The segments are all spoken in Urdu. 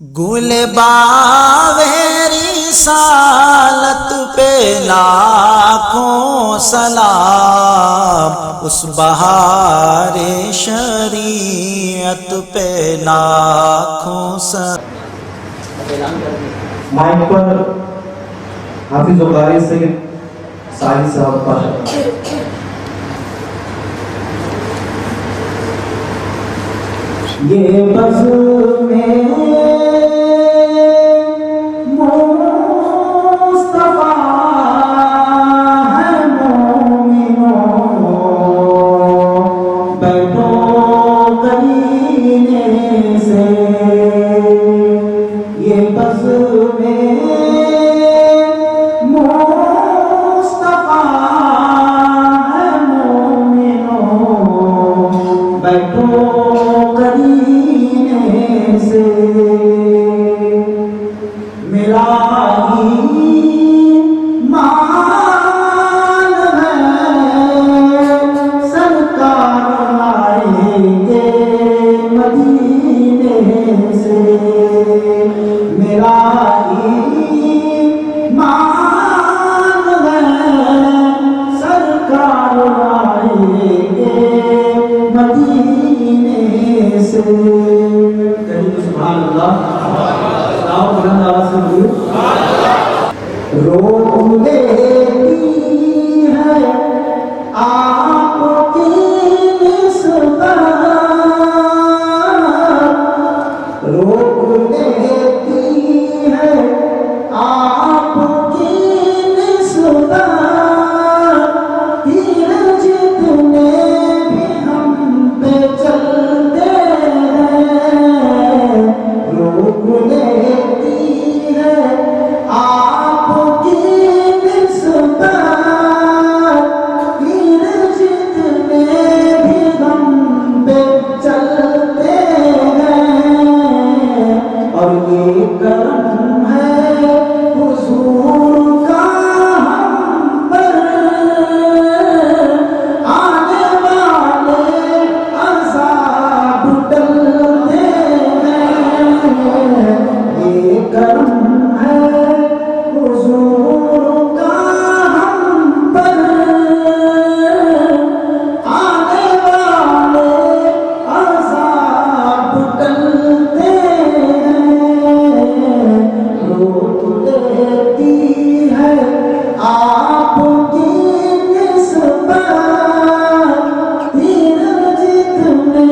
گل باغ رسالت پہ لاکھوں سلام، اس بہار شریعت پہ لاکھوں سلام۔ مائک پر حافظ و قاری سید ساحل صاحب پاشا۔ یہ بز میں مصطفیٰ ہے مومنوں، بیٹھو قرینے سے، یہ بز میں مصطفیٰ ہے مومنوں، بیٹھو سے میرا ہی مان ہے، سرکار آئیں گے مدینے سے، میرا ہی مان ہے، سرکار آئیں گے مدینے سے۔ سبحان اللہ، بلند آواز سے بولیے۔ روک لیتی ہے آپ کی نسبت، روک لیتی ہے آپ کی نسبت، تیر جتنے بھی ہم پہ چلتے روک لیتی ہے آپ کی نسبت، تیر جتنے بھی ہم پہ چلتے ہیں، اور یہ کرم ہے حضور کا ہم پر، آنے والے عذاب ٹلتے کرم ہے حضور کا ہم پر، آنے والے عذاب ٹلتے ہیں، روک لیتی ہے آپ کی نسبت، تیر جتنے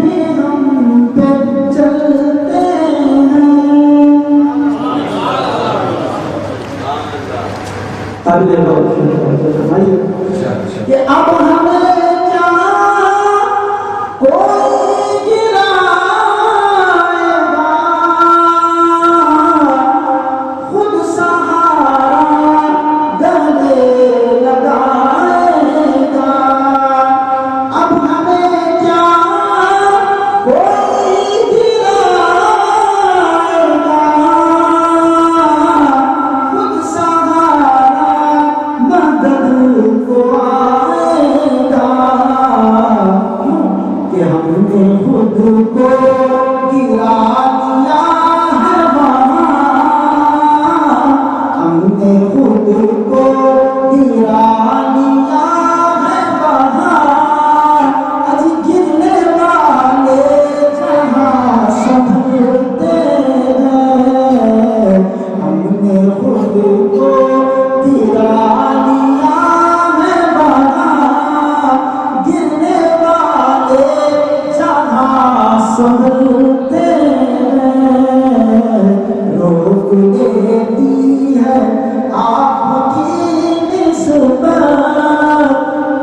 بھی ہم پہ چلتے کہ اب ہمیں کیا کوئی گرائے گا، خود سہارا گلے لگائے گا، اب ہمیں کیا کوئی گرائے گا، خود سہارا مدد کو آئے گا، کہ ہم نے خود کو گرا دیا ہے وہاں، ہم نے خود کو گرا دیا ہے وہاں، آج گرنے والے جہاں سنبھلتے ہیں، ہم نے خود کو گرا دیا ہے وہاں، گرنے والے جہاں سنبھلتے ہیں، روک لیتی ہے آپ کی نسبت،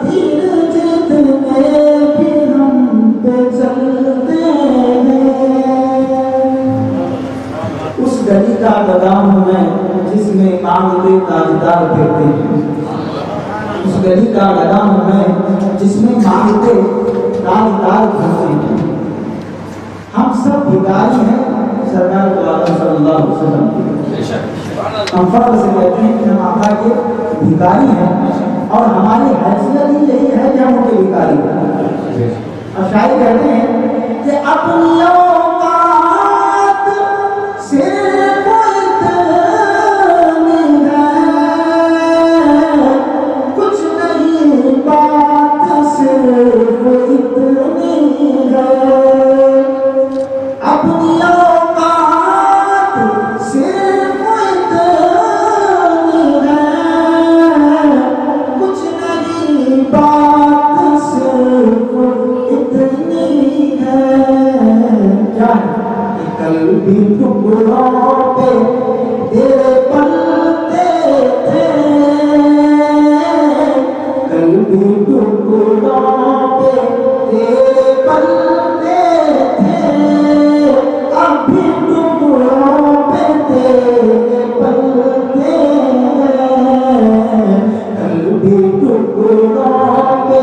تیر جتنے بھی ہم پہ چلتے ہیں۔ اس گلی کا قدم ہوں میں جس میں مانگتے تاجدار پھرتے ہیں، اس گلی کا قدم ہوں میں جس میں مانگتے تاجدار پھرتے ہیں، ہم سب بھکاری ہیں سرکار دو عالم صلی اللہ علیہ وسلم، ہم فرق سے کہتے ہیں کہ ہم آقا کے بھکاری ہیں، اور ہماری حیثیت ہی یہی ہے کہ ہم ان کے بھکاری ہیں۔ اور شاعر کہتے ہیں کہ اپنی اوقات کل بھی ٹکڑوں پہ تیرے پلتے تھے، کل بھی ٹکڑوں پہ تیرے پلتے تھے، اب بھی ٹکڑوں پہ تیرے پلتے ہیں، کل بھی ٹکڑوں پہ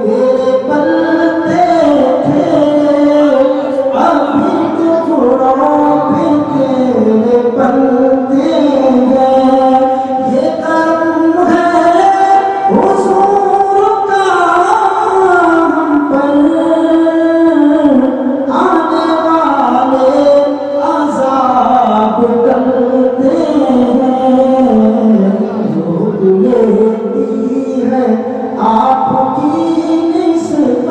تیرے پلتے تھے، اب بھی ٹکڑوں پہ تیرے پلتے ہیں، یہ کرم ہے حضور کا ہم پر، آنے والے عذاب ٹلتے ہیں، روک لیتی ہے آپ کی نسبت،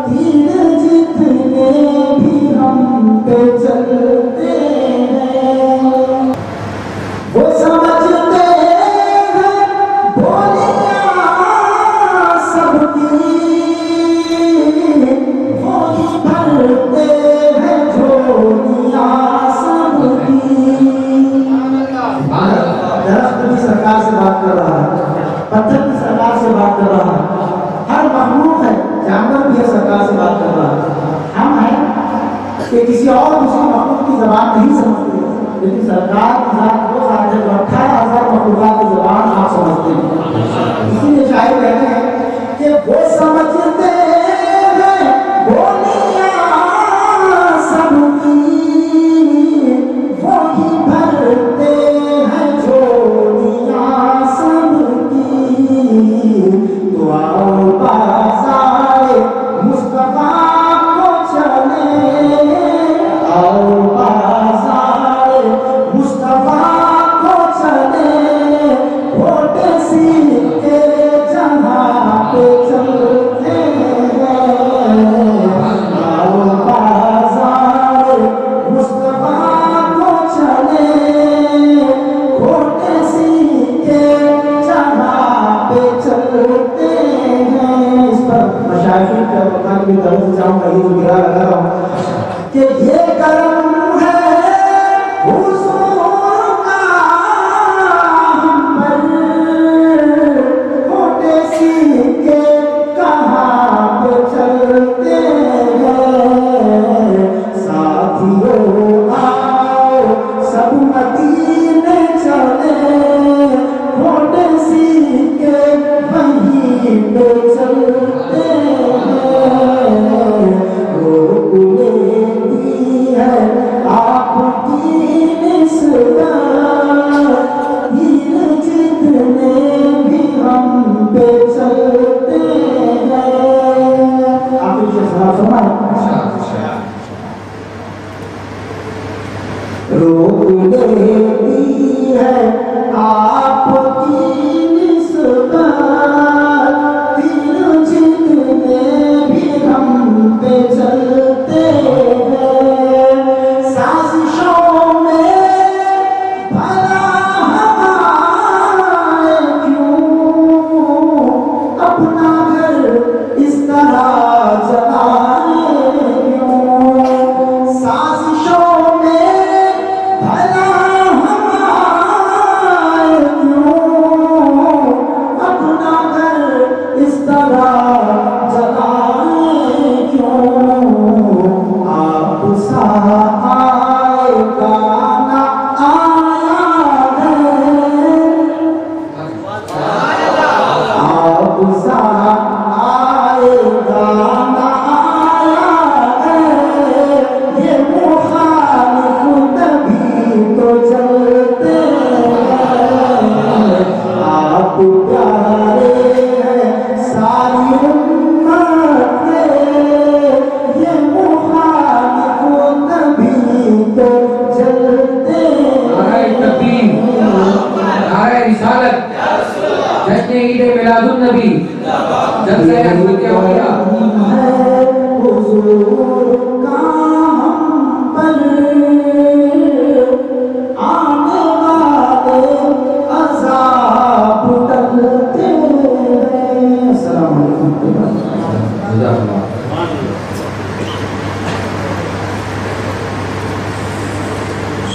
تیر جتنے بھی ہم پہ چلتے ہیں، وہ سمجھتے ہیں بولیاں سب کی، وہی بھرتے ہیں جھولیاں سب کی۔ درخت بھی سرکار سے بات کر رہا ہے، پتھر بھی سرکار سے بات کر رہا ہے، ہر مخلوق ہے، جانور بھی ہے، سرکار سے بات کر رہا ہے۔ ہم ہیں کہ کسی اور دوسری مخلوق کی زبان نہیں سمجھتے، لیکن سرکار کی ذات وہ ذات ہے جو 18,000 مخلوقات کی زبان آپ سمجھتے ہیں۔ اسی لیے شاعر کہتے ہیں کہ وہ سمجھتے ہیں بولیاں سب کی، وہی بھرتے ہیں جھولیاں سب کی، تو آؤ بازار مصطفیٰ کو چلے، آؤ بازار مصطفیٰ کو چلے، ہوٹے سیکھے جہاں پہ چلتے ہیں، آؤ بازار مصطفیٰ کو چلے، ہوٹے سیکھے جہاں پہ چلتے ہیں۔ اس پر مشاہیر کا بتا کے طرف سے جاؤں گا، یہ جو گرا لگا رہا ہوں کہ یہ کرم ہے حضور کا ہم پر، ہوٹے سیکھے کہاں پہ چلتے ہیں، ساتھیوں آؤ سب مدینے چلے، ہوٹے سیکھے وہیں پہ چلتے ہیں، روک لیتی ہے آپ کی نسبت، دل جتنے بھی ہم پہ چلتے ہیں۔ آپ اسے سلام فرمائیں۔ روک لیتی ہے آپ کی نسبت، دل جتنے بھی ہم پہ چلتے ہیں، سازشوں میں بھلا ہمارے کیوں اپنا گھر اس طرح جلائے کیوں، سازشوں میں بھلا ہمارے کیوں اپنا گھر اس طرح جلائے کیوں، آپ سا آئے گا نہ آیا ہے، آپ سا آئے گا نہ آیا ہے، یہ مخالف تبھی تو چلتے ہیں، آپ پیارے ہیں ساری امت کے، یہ مخالف تبھی تو چلتے نعرہ تکبیر، نعرہ رسالت، جشن عید میلاد النبی، جلسہ حضرت اولیاء۔ ہے حضور کا ہم پر، آنے والے عذاب ٹلتے ہیں۔ السلام علیکم۔ جزاک اللہ۔